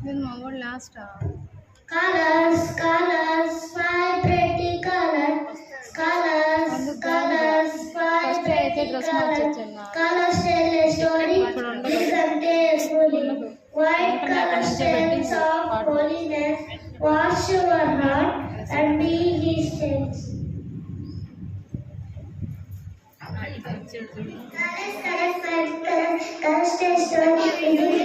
Then my word last. Colors, colors, five pretty colors. Colors, colors, five pretty colors. Colors tell a story. Listen carefully. White colors tell of holiness. Wash your heart and be His saints. Colors, colors, colors, colors tell story.